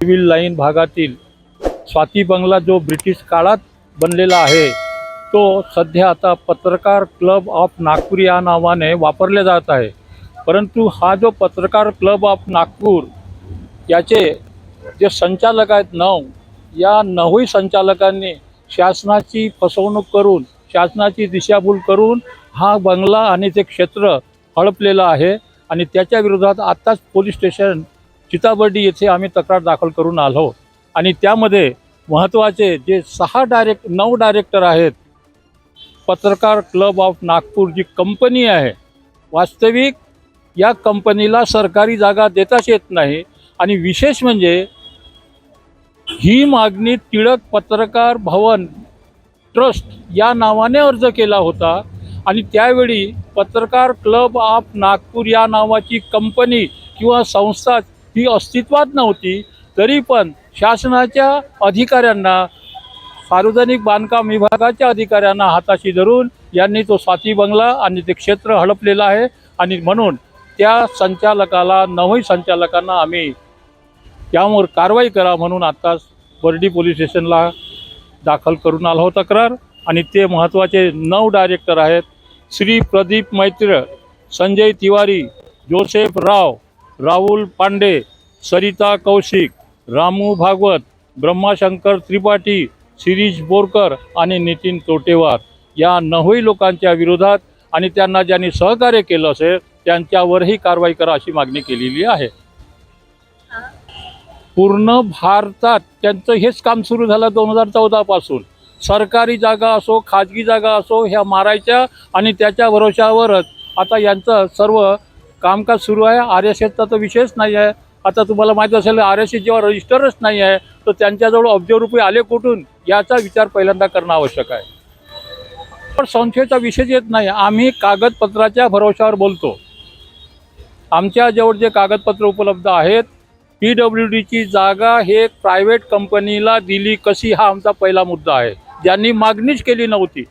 Civil line भागातील स्वाती बंगला जो ब्रिटिश काळात बनलेला आहे तो सध्या आता पत्रकार क्लब ऑफ नागपूर या नावाने वापरले जात आहे। परंतु हा जो पत्रकार क्लब ऑफ नागपूर याचे जे संचालक आहेत या 9 संचालकांनी शासनाची फसवणूक करून शासनाची दिशाभूल करून हा बंगला आणि ते क्षेत्र हडपलेलं आहे आणि त्याच्या विरोधात आत्ताच पोलीस स्टेशन चिताबर्डी येथे आम्ही तक्रार दाखल करून आलो आणि त्यामध्ये महत्त्वाचे जे 9 डायरेक्टर आहेत पत्रकार क्लब ऑफ नागपूर जी कंपनी आहे वास्तविक या कंपनीला सरकारी जागा देताच येत नाही आणि विशेष म्हणजे ही मागणी टिळक पत्रकार भवन ट्रस्ट या नावाने अर्ज केला होता आणि त्यावेळी पत्रकार क्लब ऑफ नागपूर या नावाची कंपनी किंवा संस्था ही अस्तित्वात नव्हती। तरी पण शासनाच्या अधिकाऱ्यांना सार्वजनिक बांधकाम विभागाच्या अधिकाऱ्यांना हाताशी धरून यांनी तो स्वाती बंगला आणि ते क्षेत्र हडपलेलं आहे आणि म्हणून त्या संचालकाला 9 संचालकांना आम्ही त्यावर कारवाई करा म्हणून आत्ताच बर्डी पोलीस स्टेशनला दाखल करून आलो तक्रार आणि ते महत्त्वाचे 9 डायरेक्टर आहेत श्री प्रदीप मैत्र, संजय तिवारी, जोसेफ राव, राहुल पांडे, सरिता कौशिक, रामू भागवत, ब्रह्माशंकर त्रिपाठी, शिरीष बोरकर आणि नितीन तोटेवार या 9 लोकांच्या विरोधात आणि त्यांना ज्यांनी सहकार्य केलं असेल त्यांच्यावरही कारवाई करा अशी मागणी केलेली आहे। पूर्ण भारतात त्यांचं हेच काम सुरू झालं 2014 पासून। सरकारी जागा असो खाजगी जागा असो ह्या मारायच्या आणि त्याच्या भरोशावरच आता यांचं सर्व कामकाज सुरू आहे। RSSचा तर विषयच नाही आहे। आता तुम्हाला माहीत असेल RSS जेव्हा रजिस्टरच नाही आहे तर त्यांच्याजवळ अब्ज रुपये आले कुठून याचा विचार पहिल्यांदा करणं आवश्यक आहे। पण संशयाचा विषय येत नाही। आम्ही कागदपत्राच्या भरोशावर बोलतो। आमच्याजवळ जे कागदपत्र उपलब्ध आहेत PWDची जागा हे प्रायव्हेट कंपनीला दिली कशी हा आमचा पहिला मुद्दा आहे। ज्यांनी मागणीच केली नव्हती